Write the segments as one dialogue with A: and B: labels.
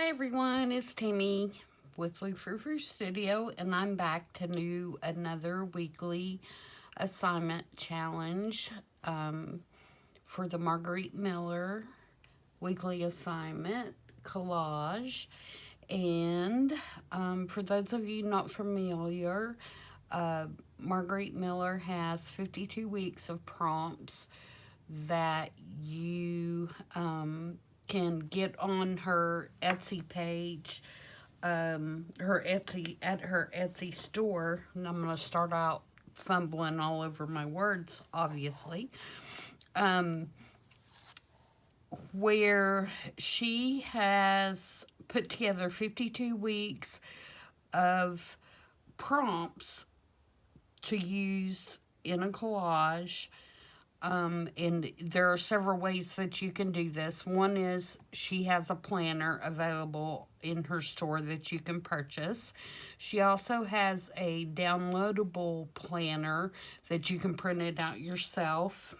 A: Hi everyone, it's Tammy with Frou-frou Studio, and I'm back to do another weekly assignment challenge for the Margarete Miller weekly assignment collage. And for those of you not familiar, Margarete Miller has 52 weeks of prompts that you can get on her Etsy page, her Etsy store. And I'm going to start out fumbling all over my words, obviously. Where she has put together 52 weeks of prompts to use in a collage. And there are several ways that you can do this. One is she has a planner available in her store that you can purchase. She also has a downloadable planner that you can print it out yourself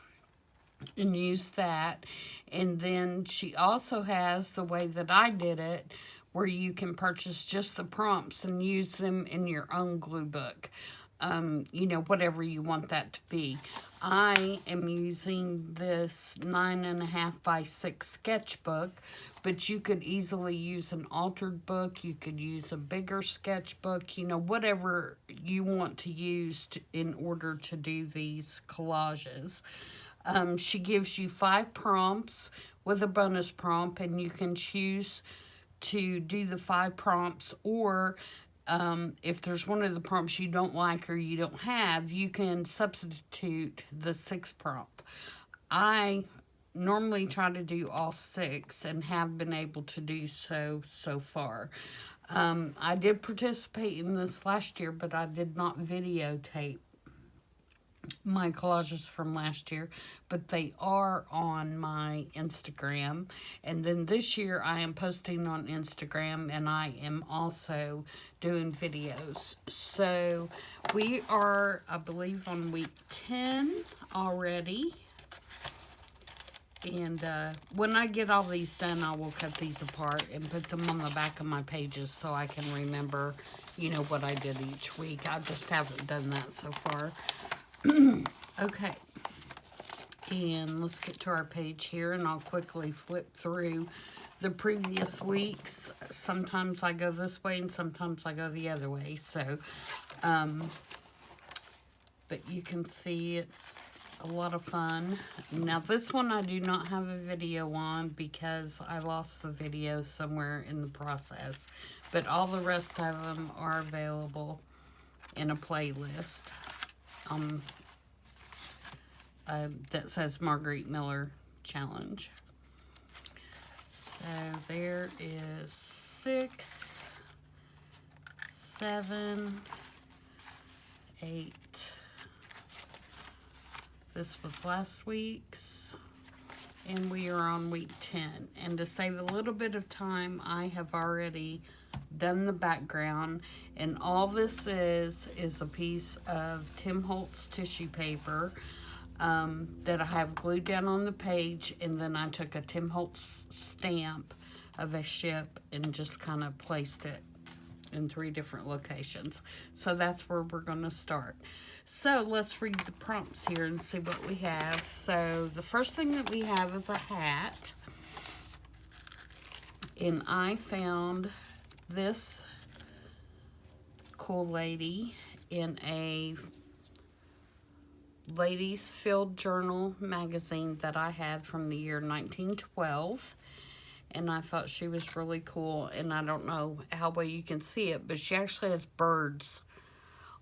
A: and use that. And then she also has the way that I did it, where you can purchase just the prompts and use them in your own glue book. Whatever you want that to be. I am using this 9.5 by 6 sketchbook, but you could easily use an altered book. You could use a bigger sketchbook, whatever you want to use in order to do these collages. She gives you 5 prompts with a bonus prompt, and you can choose to do the 5 prompts, or if there's one of the prompts you don't like or you don't have, you can substitute the 6th prompt. I normally try to do all 6 and have been able to do so far. I did participate in this last year, but I did not videotape my collages from last year, but they are on my Instagram. And then this year I am posting on Instagram, and I am also doing videos. So we are, I believe, on week 10 already. And when I get all these done, I will cut these apart and put them on the back of my pages so I can remember, what I did each week. I just haven't done that so far. Okay, and let's get to our page here, and I'll quickly flip through the previous weeks. Sometimes I go this way and sometimes I go the other way, so but you can see it's a lot of fun. Now this one I do not have a video on because I lost the video somewhere in the process, but all the rest of them are available in a playlist that says Margarete Miller Challenge. So there is 6, 7, 8. This was last week's, and we are on week 10. And to save a little bit of time, I have already done the background, and all this is a piece of Tim Holtz tissue paper that I have glued down on the page, and then I took a Tim Holtz stamp of a ship and just kind of placed it in 3 different locations. So that's where we're going to start. So let's read the prompts here and see what we have. So the first thing that we have is a hat, and I found this cool lady in a Ladies Field Journal magazine that I had from the year 1912, and I thought she was really cool. And I don't know how well you can see it, but she actually has birds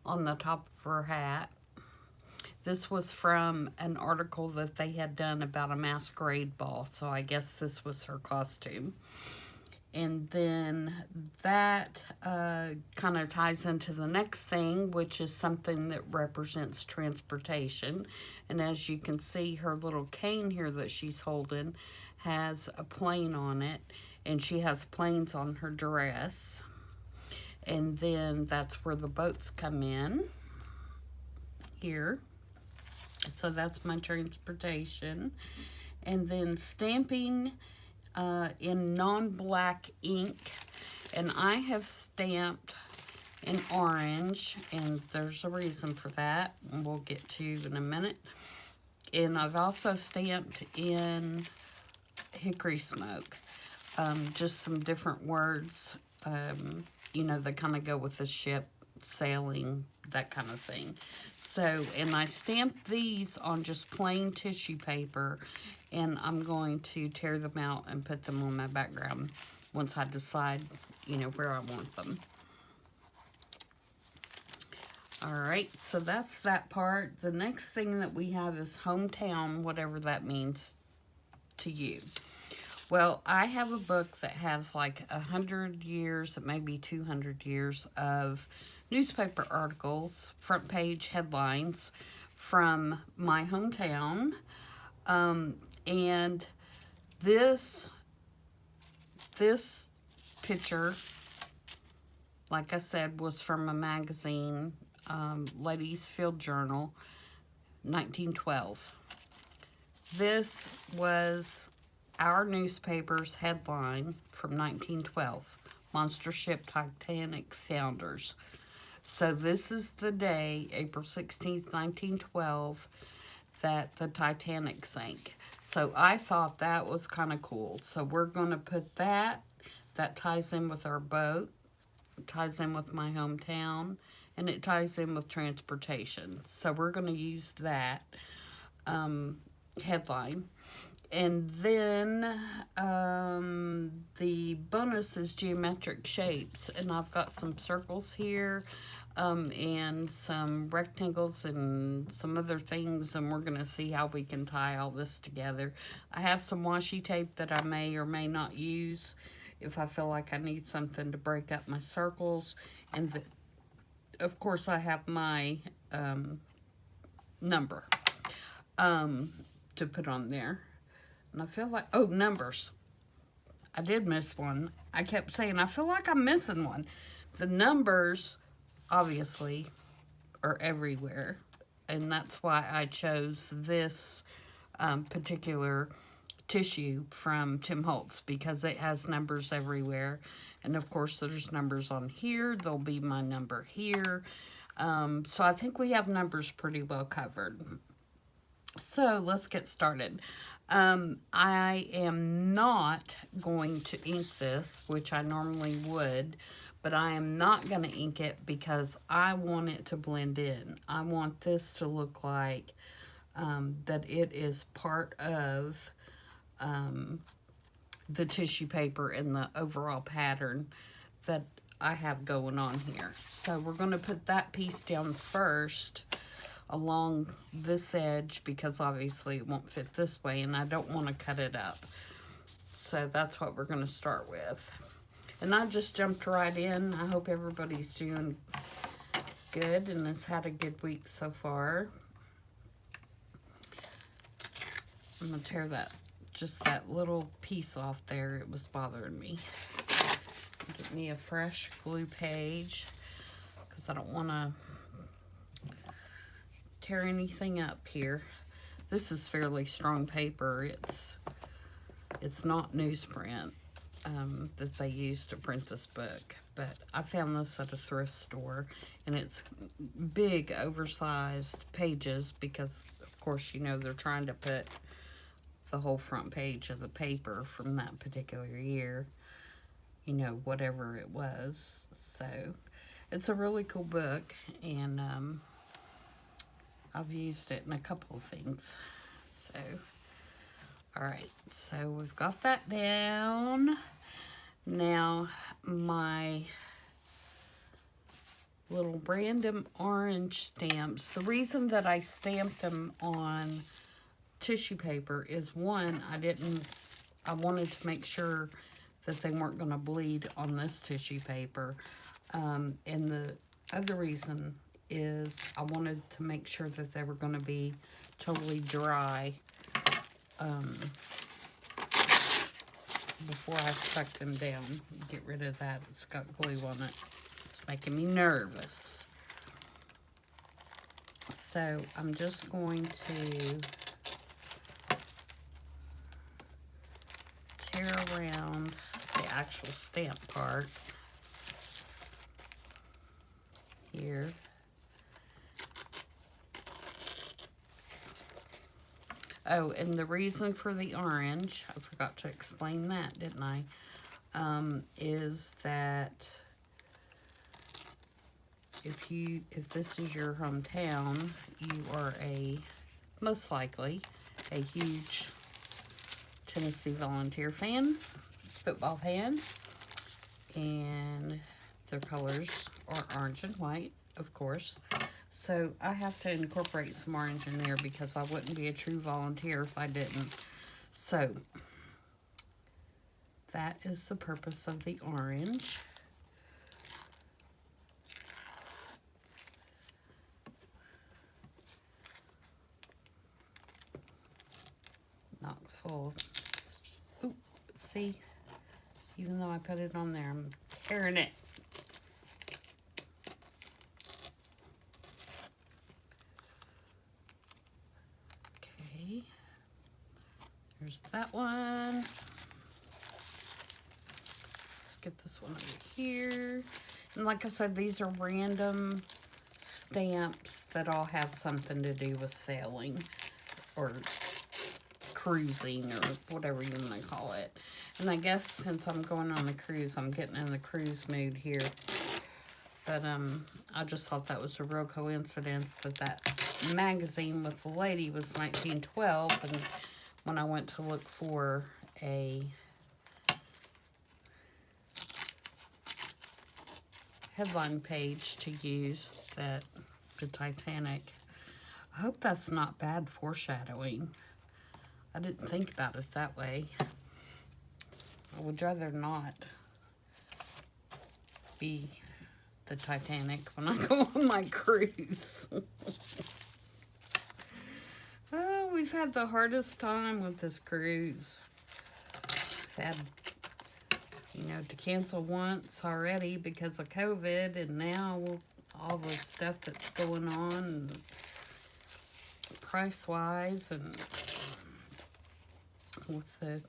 A: on the top of her hat. This was from an article that they had done about a masquerade ball, so I guess this was her costume. And then that kind of ties into the next thing, which is something that represents transportation. And as you can see, her little cane here that she's holding has a plane on it, and she has planes on her dress. And then that's where the boats come in here. So that's my transportation. And then stamping in non-black ink, and I have stamped in orange, and there's a reason for that, and we'll get to in a minute. And I've also stamped in hickory smoke, just some different words, you know, that kind of go with the ship, sailing, that kind of thing. So, and I stamped these on just plain tissue paper, and I'm going to tear them out and put them on my background once I decide, you know, where I want them. Alright, so that's that part. The next thing that we have is hometown, whatever that means to you. Well, I have a book that has like 100 years, maybe 200 years of newspaper articles, front page headlines from my hometown. And this picture, like I said, was from a magazine, Ladies Field Journal, 1912. This was our newspaper's headline from 1912, Monster Ship Titanic Founders. So this is the day, April 16th, 1912, that the Titanic sank. So I thought that was kind of cool. So we're going to put that. That ties in with our boat. It ties in with my hometown. And it ties in with transportation. So we're going to use that headline. And then the bonus is geometric shapes. And I've got some circles here and some rectangles and some other things. And we're going to see how we can tie all this together. I have some washi tape that I may or may not use if I feel like I need something to break up my circles. And of course, I have my number to put on there. And I feel like, oh, numbers. I did miss one. I kept saying, I feel like I'm missing one. The numbers, obviously, are everywhere. And that's why I chose this particular tissue from Tim Holtz, because it has numbers everywhere. And of course, there's numbers on here. There'll be my number here. So I think we have numbers pretty well covered. So let's get started. I am not going to ink this, which I normally would, but I am not going to ink it because I want it to blend in. I want this to look like that it is part of the tissue paper and the overall pattern that I have going on here. So we're going to put that piece down first along this edge, because obviously it won't fit this way and I don't want to cut it up. So that's what we're going to start with. And I just jumped right in. I hope everybody's doing good and has had a good week so far. I'm going to tear just that little piece off there. It was bothering me. Get me a fresh glue page because I don't want to tear anything up here. This is fairly strong paper. It's not newsprint that they use to print this book, but I found this at a thrift store, and it's big, oversized pages because, of course, you know, they're trying to put the whole front page of the paper from that particular year, you know, whatever it was. So it's a really cool book, and I've used it in a couple of things. So all right, so we've got that down. Now my little random orange stamps, the reason that I stamped them on tissue paper is, one, I wanted to make sure that they weren't going to bleed on this tissue paper. And the other reason is I wanted to make sure that they were going to be totally dry before I stuck them down. Get rid of that. It's got glue on it. It's making me nervous. So I'm just going to tear around the actual stamp part here. Oh, and the reason for the orange, I forgot to explain that, didn't I? Is that if this is your hometown, you are most likely a huge Tennessee Volunteer fan, football fan, and their colors are orange and white, of course. So I have to incorporate some orange in there because I wouldn't be a true volunteer if I didn't. So that is the purpose of the orange. Knoxville. Ooh, see, even though I put it on there, I'm tearing it. Okay, there's that one. Let's get this one over here. And like I said, these are random stamps that all have something to do with sailing or cruising or whatever you want to call it. And I guess since I'm going on a cruise, I'm getting in the cruise mood here. But I just thought that was a real coincidence that magazine with the lady was 1912, and when I went to look for a headline page to use, that the Titanic. I hope that's not bad foreshadowing. I didn't think about it that way. I would rather not be the Titanic when I go on my cruise. Oh, we've had the hardest time with this cruise. We've had, to cancel once already because of COVID, and now all the stuff that's going on price-wise, and with the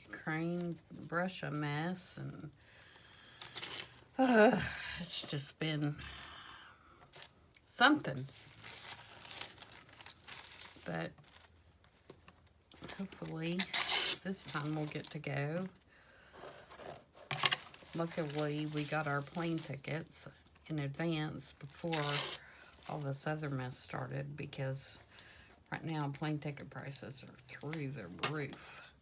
A: Ukraine-Russia mess, and it's just been something. But hopefully this time we'll get to go. Luckily, we got our plane tickets in advance before all this other mess started, because right now plane ticket prices are through the roof.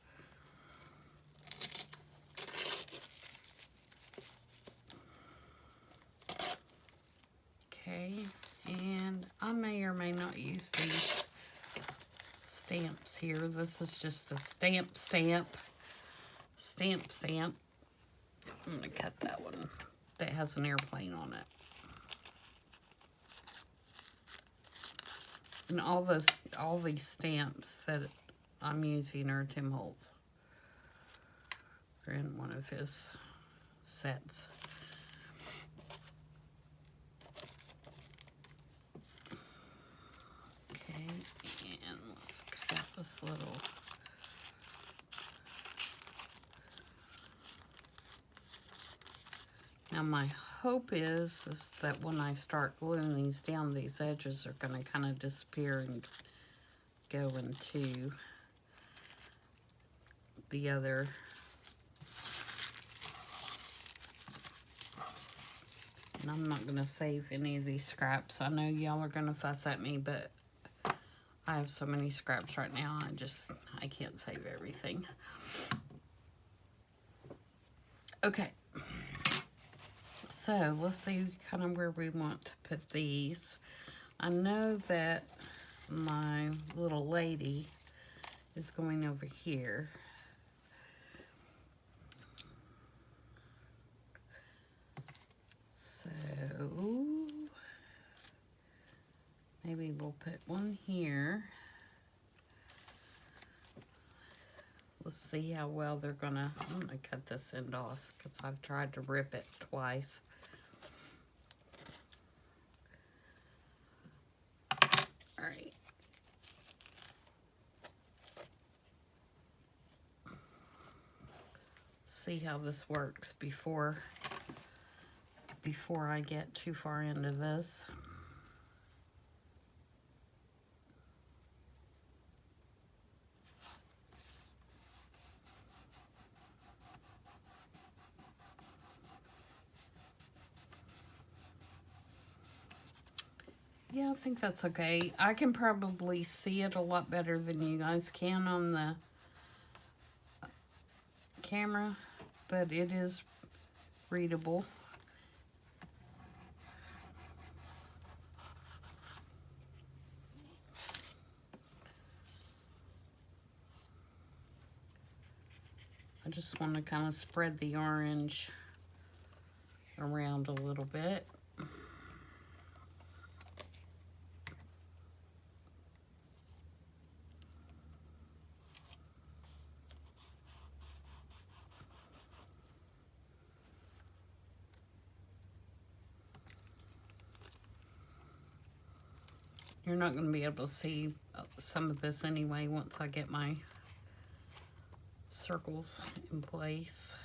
A: Okay, and I may or may not use these stamps here. This is just a stamp. I'm going to cut that one that has an airplane on it. And all these stamps that I'm using are Tim Holtz. They're in one of his sets. Okay, and let's cut this little. Now my hope is that when I start gluing these down, these edges are going to kind of disappear and go into the other. And I'm not going to save any of these scraps. I know y'all are going to fuss at me, but I have so many scraps right now, I can't save everything. Okay. So let's see kind of where we want to put these. I know that my little lady is going over here. So maybe we'll put one here. Let's see how well they're gonna. I'm gonna cut this end off because I've tried to rip it twice. All right. see how this works before I get too far into this. Yeah, I think that's okay. I can probably see it a lot better than you guys can on the camera, but it is readable. I just want to kind of spread the orange around a little bit. You're not going to be able to see some of this anyway once I get my circles in place.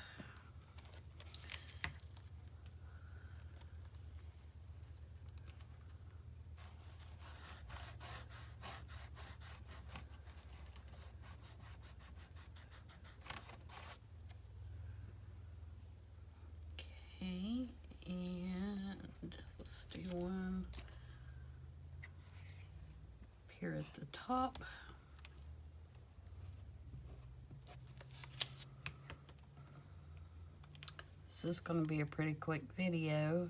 A: Okay, and let's do one here at the top. This is going to be a pretty quick video,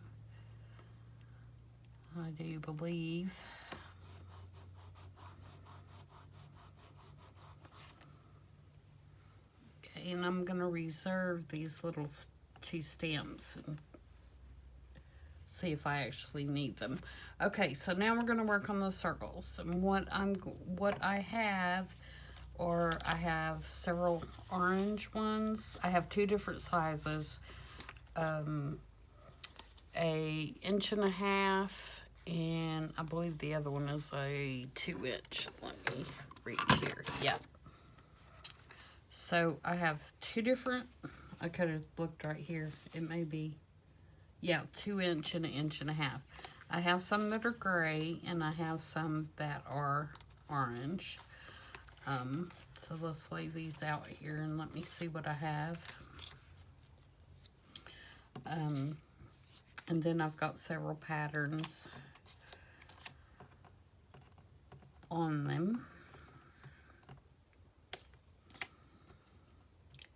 A: I do believe. Okay, and I'm going to reserve these little two stamps and see if I actually need them. Okay, so now we're going to work on the circles. And what I have, or I have several orange ones. I have two different sizes. A 1.5 inches, and I believe the other one is a 2 inch. Let me read here. Yeah. So I have two different, I could have looked right here. It may be, yeah, 2 inch and 1.5 inches. I have some that are gray, and I have some that are orange. So let's lay these out here and let me see what I have. And then I've got several patterns on them.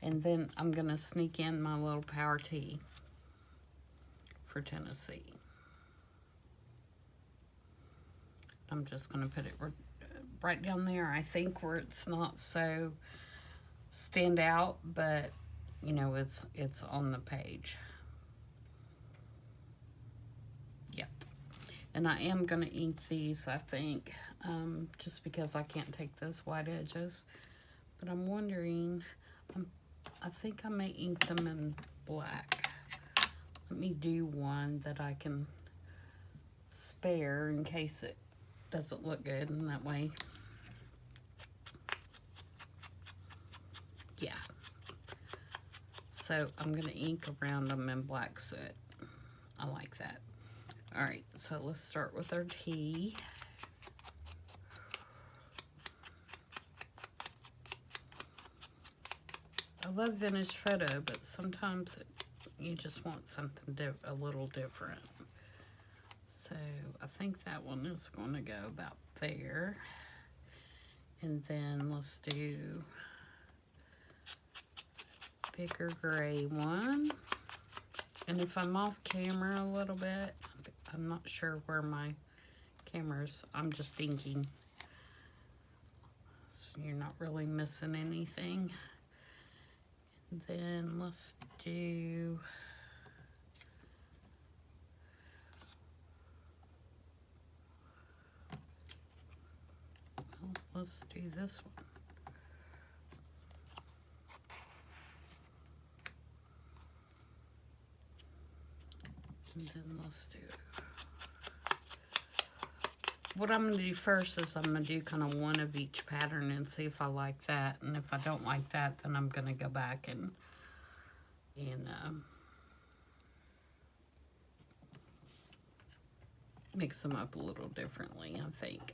A: And then I'm going to sneak in my little power tee for Tennessee. I'm just going to put it right down there, I think, where it's not so stand out, but you know, it's on the page. Yep. And I am going to ink these, I think, just because I can't take those white edges. But I'm wondering, I think I may ink them in black. Let me do one that I can spare in case it doesn't look good, and that way, yeah. So I'm going to ink around them in black soot. I like that. All right, so let's start with our T. I love vintage photo, but sometimes you just want something a little different. So I think that one is going to go about there. And then let's do bigger gray one. And if I'm off camera a little bit, I'm not sure where my camera's, I'm just inking. So you're not really missing anything. And then let's do this one. And then let's do, what I'm going to do first is I'm going to do kind of one of each pattern and see if I like that. And if I don't like that, then I'm going to go back and and mix them up a little differently, I think.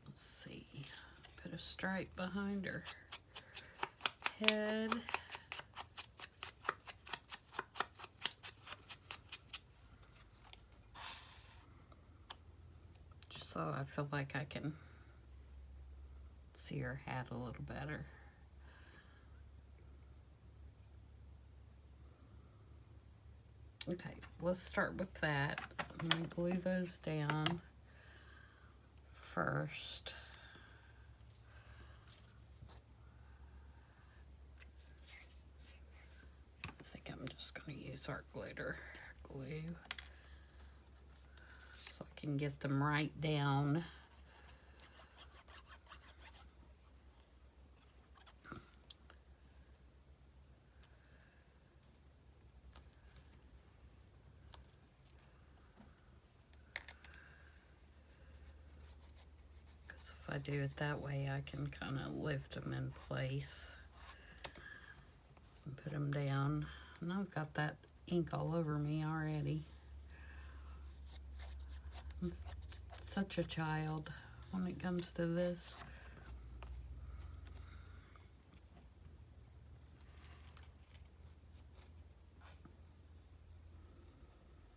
A: Let's see, put a stripe behind her head. Just so I feel like I can see her hat a little better. Okay, let's start with that. I'm going to glue those down first. I think I'm just going to use art glitter glue so I can get them right down. If I do it that way, I can kind of lift them in place and put them down. And I've got that ink all over me already. I'm such a child when it comes to this.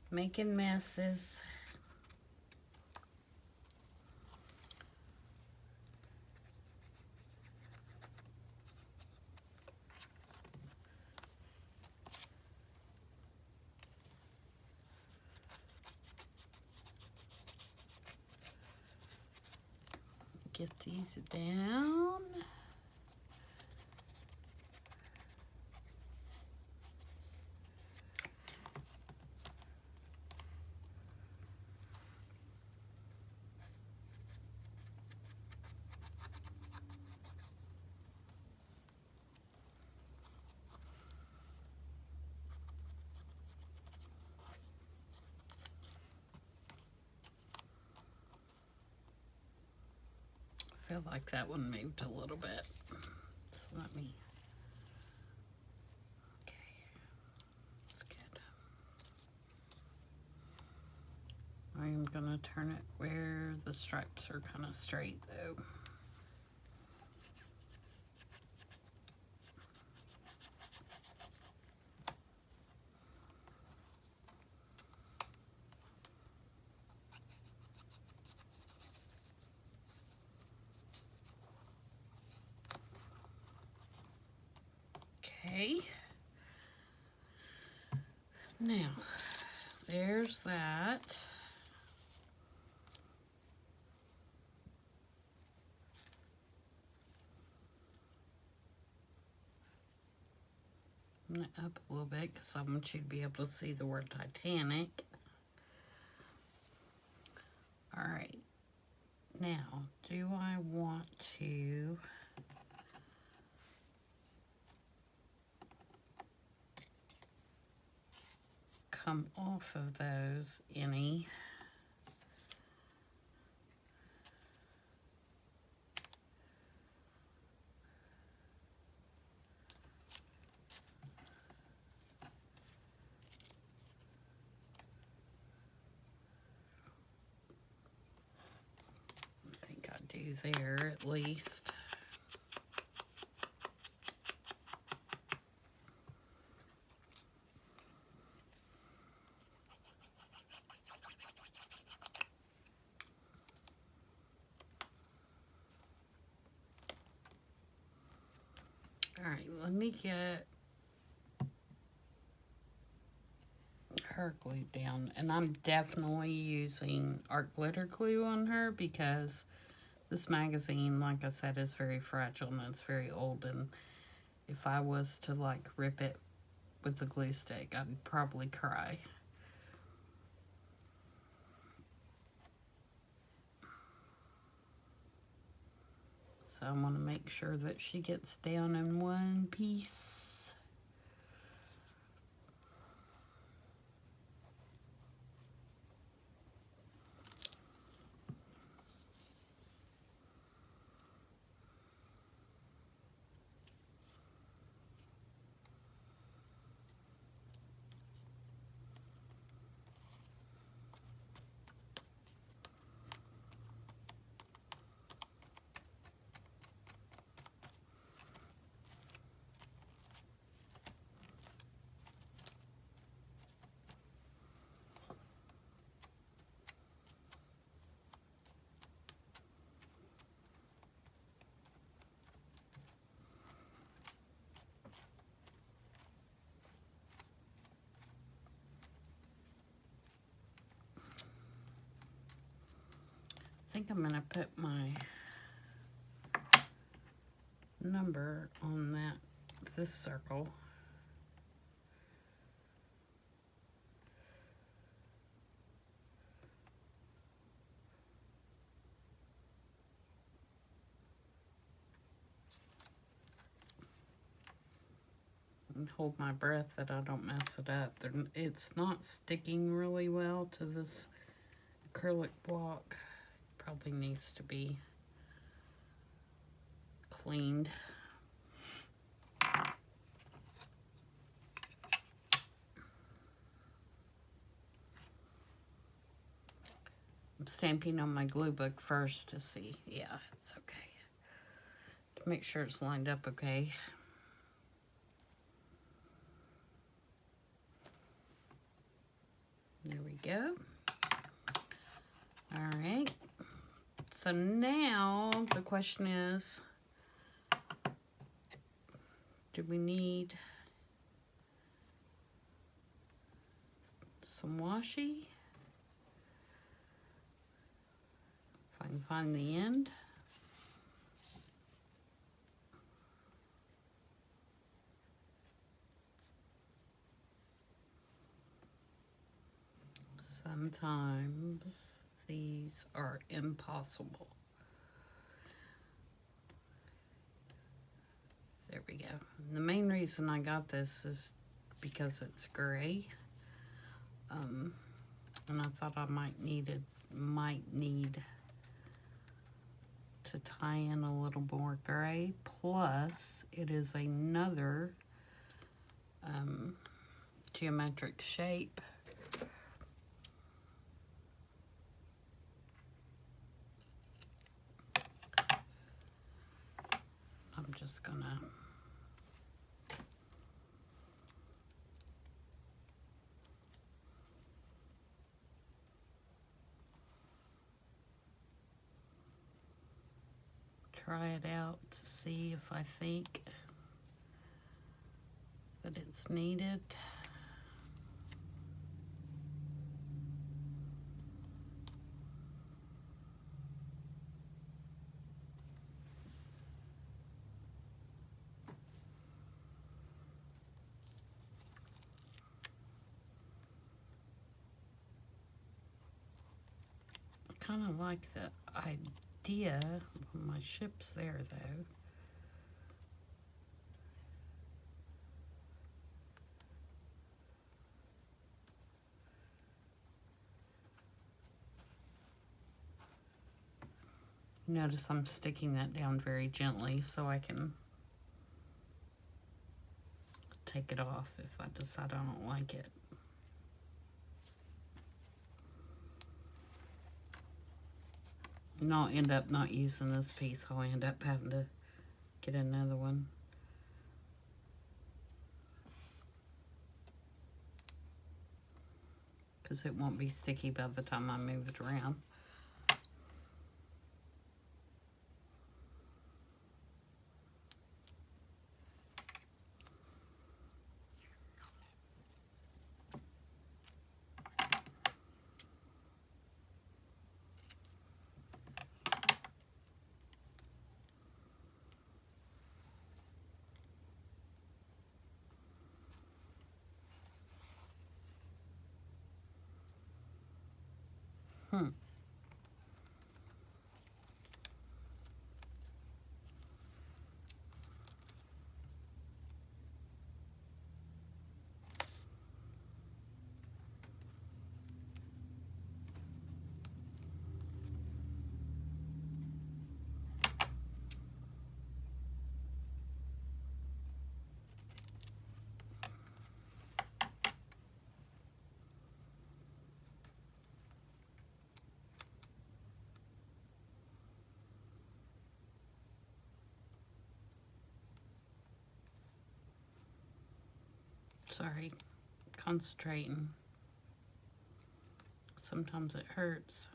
A: Making messes. Get these down. I feel like that one moved a little bit. So let me, okay, that's good. I'm gonna turn it where the stripes are kind of straight though. Okay, now there's that. I'm gonna up a little bit because I want you to be able to see the word Titanic. All right, now do I want to come off of those any? I think I do there at least. All right, let me get her glued down. And I'm definitely using art glitter glue on her because this magazine, like I said, is very fragile and it's very old. And if I was to like rip it with the glue stick, I'd probably cry. So I want to make sure that she gets down in one piece. think I'm going to put my number on this circle. And hold my breath that I don't mess it up. It's not sticking really well to this acrylic block. Probably needs to be cleaned. I'm stamping on my glue book first to see. Yeah, it's okay. To make sure it's lined up okay. There we go. All right. So now the question is, do we need some washi? If I can find the end. Sometimes these are impossible. There we go. The main reason I got this is because it's gray. And I thought I might need to tie in a little more gray. Plus, it is another geometric shape. I'm just gonna try it out to see if I think that it's needed. I kind of like the idea. My ship's there though. Notice I'm sticking that down very gently so I can take it off if I decide I don't like it. And I'll end up not using this piece. I'll end up having to get another one. Because it won't be sticky by the time I move it around. Sorry, concentrating. Sometimes it hurts.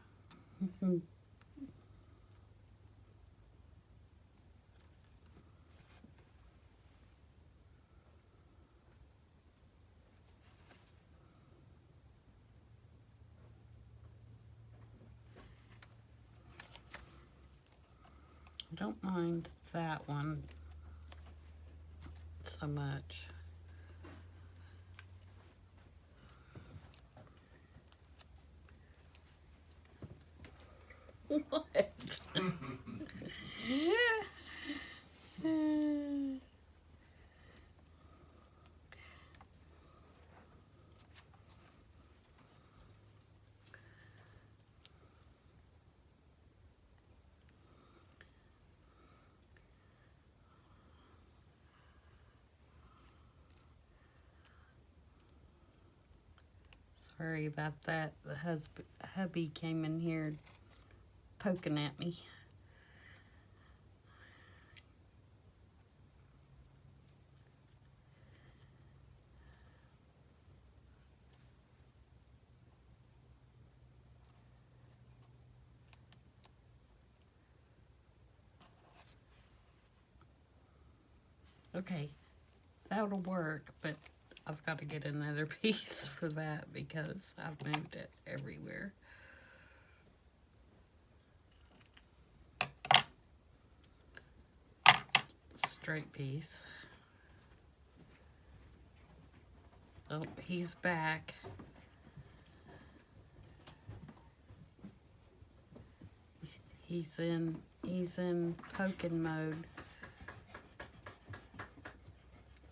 A: don't mind that one so much. What? Sorry about that. The hubby came in here poking at me. Okay, that'll work, but I've got to get another piece for that because I've moved it everywhere. Straight piece. Oh, he's back. He's in poking mode.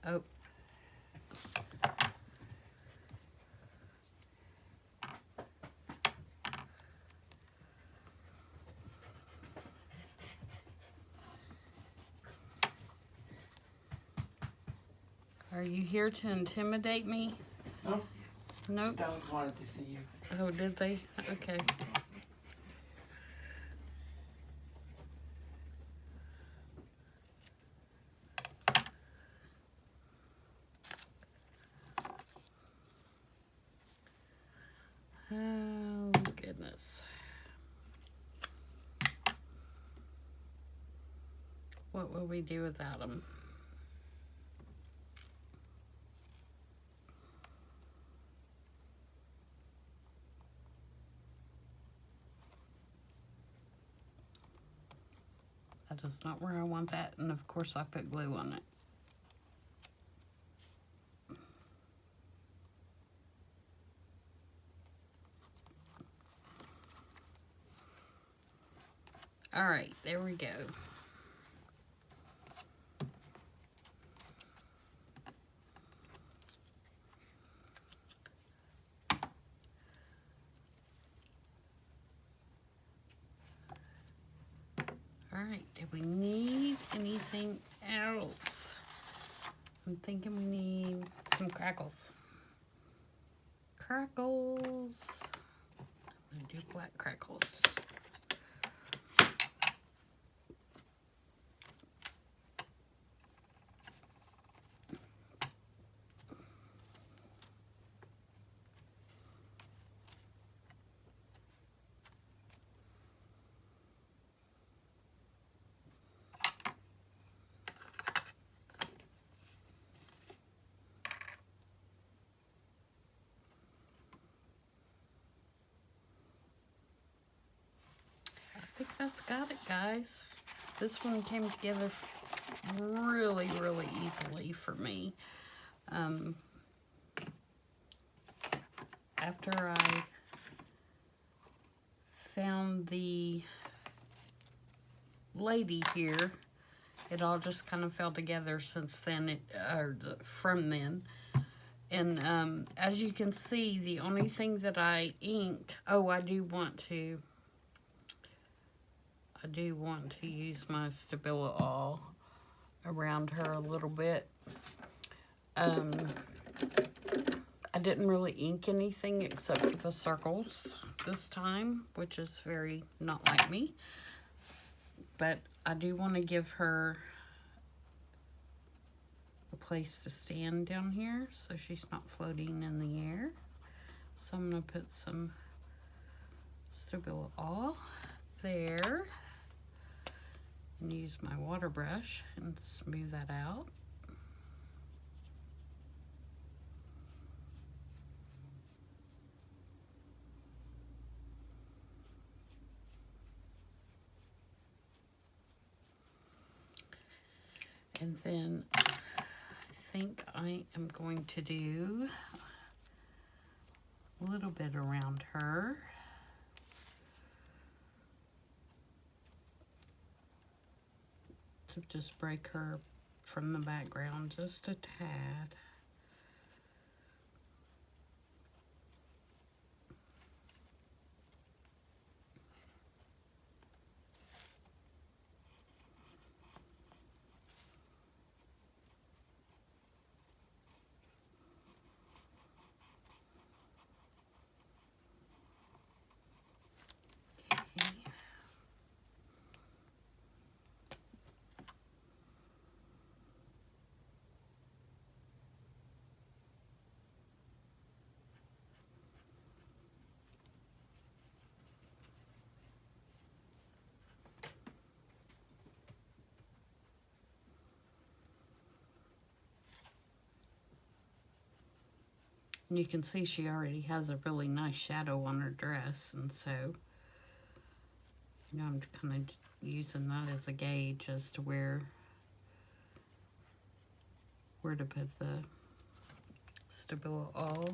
A: Oh. Are you here to intimidate me?
B: No.
A: Nope.
B: Dogs wanted to see you.
A: Oh, did they? Okay. Oh, goodness. What will we do without them? That is not where I want that, and of course I put glue on it. All right, there we go. All right, do we need anything else? I'm thinking we need some crackles. Crackles. I'm gonna do black crackles. I think that's got it, guys. This one came together really, really easily for me. After I found the lady here, it all just kind of fell together since then, from then. And as you can see, the only thing that I inked, oh, I do want to use my Stabilo all around her a little bit. I didn't really ink anything except for the circles this time, which is very not like me. But I do want to give her a place to stand down here so she's not floating in the air. So I'm going to put some Stabilo all there and use my water brush and smooth that out. And then I think I am going to do a little bit around her. To just break her from the background just a tad. And you can see she already has a really nice shadow on her dress, and so, you know, I'm kind of using that as a gauge as to where to put the Stabilo all.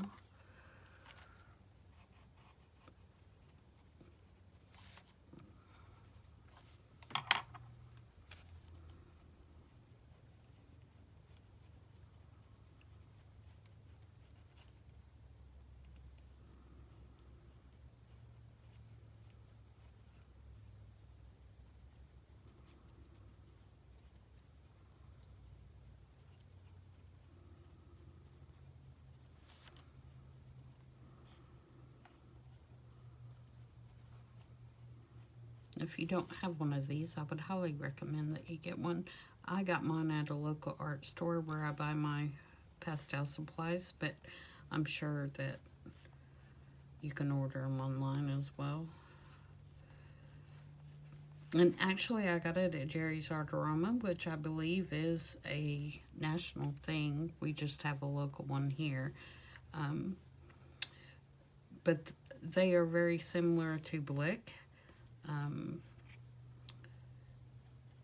A: If you don't have one of these, I would highly recommend that you get one. I got mine at a local art store where I buy my pastel supplies, but I'm sure that you can order them online as well. And actually, I got it at Jerry's Artorama, which I believe is a national thing. We just have a local one here. But they are very similar to Blick.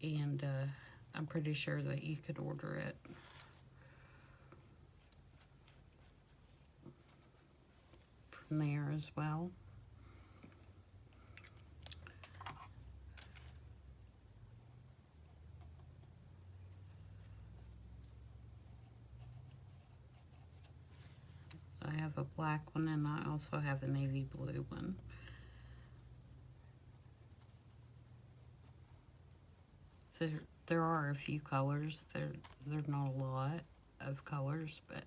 A: And I'm pretty sure that you could order it. From there as well. I have a black one, and I also have a navy blue one. There are a few colors. They're not a lot of colors, but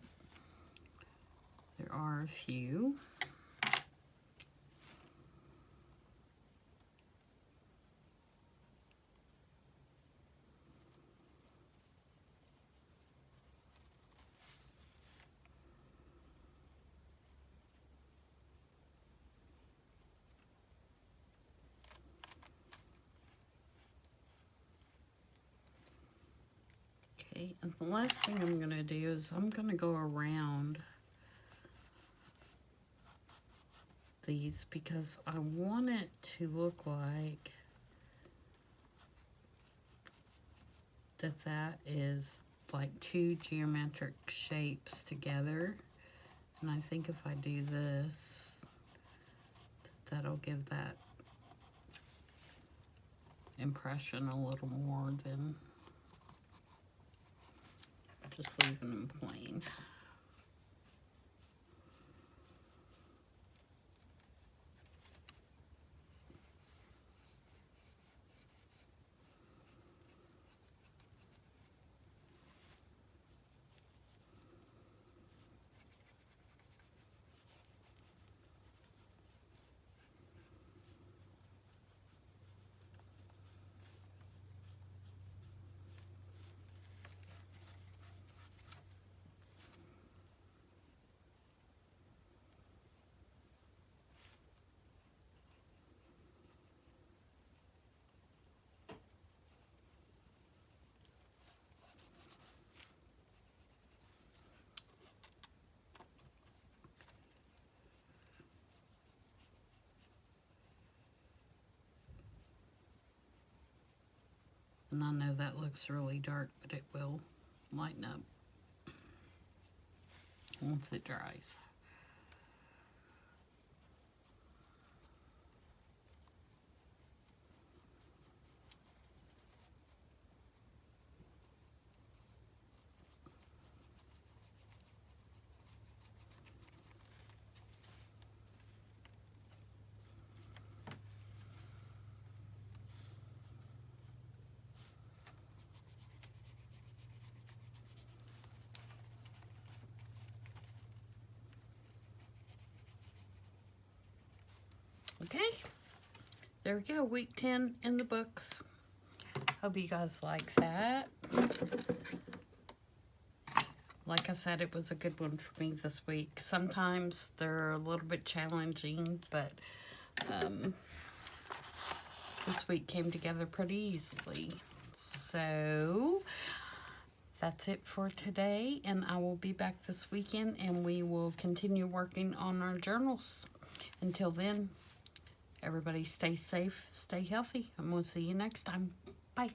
A: there are a few. Okay, and the last thing I'm going to do is I'm going to go around these because I want it to look like that is like two geometric shapes together. And I think if I do this, that'll give that impression a little more than just leaving them plain. And I know that looks really dark, but it will lighten up once it dries. Okay, there we go, week 10 in the books. Hope you guys like that. Like I said, it was a good one for me this week. Sometimes they're a little bit challenging, but this week came together pretty easily. So that's it for today, and I will be back this weekend, and we will continue working on our journals. Until then, everybody stay safe, stay healthy, and we'll see you next time. Bye.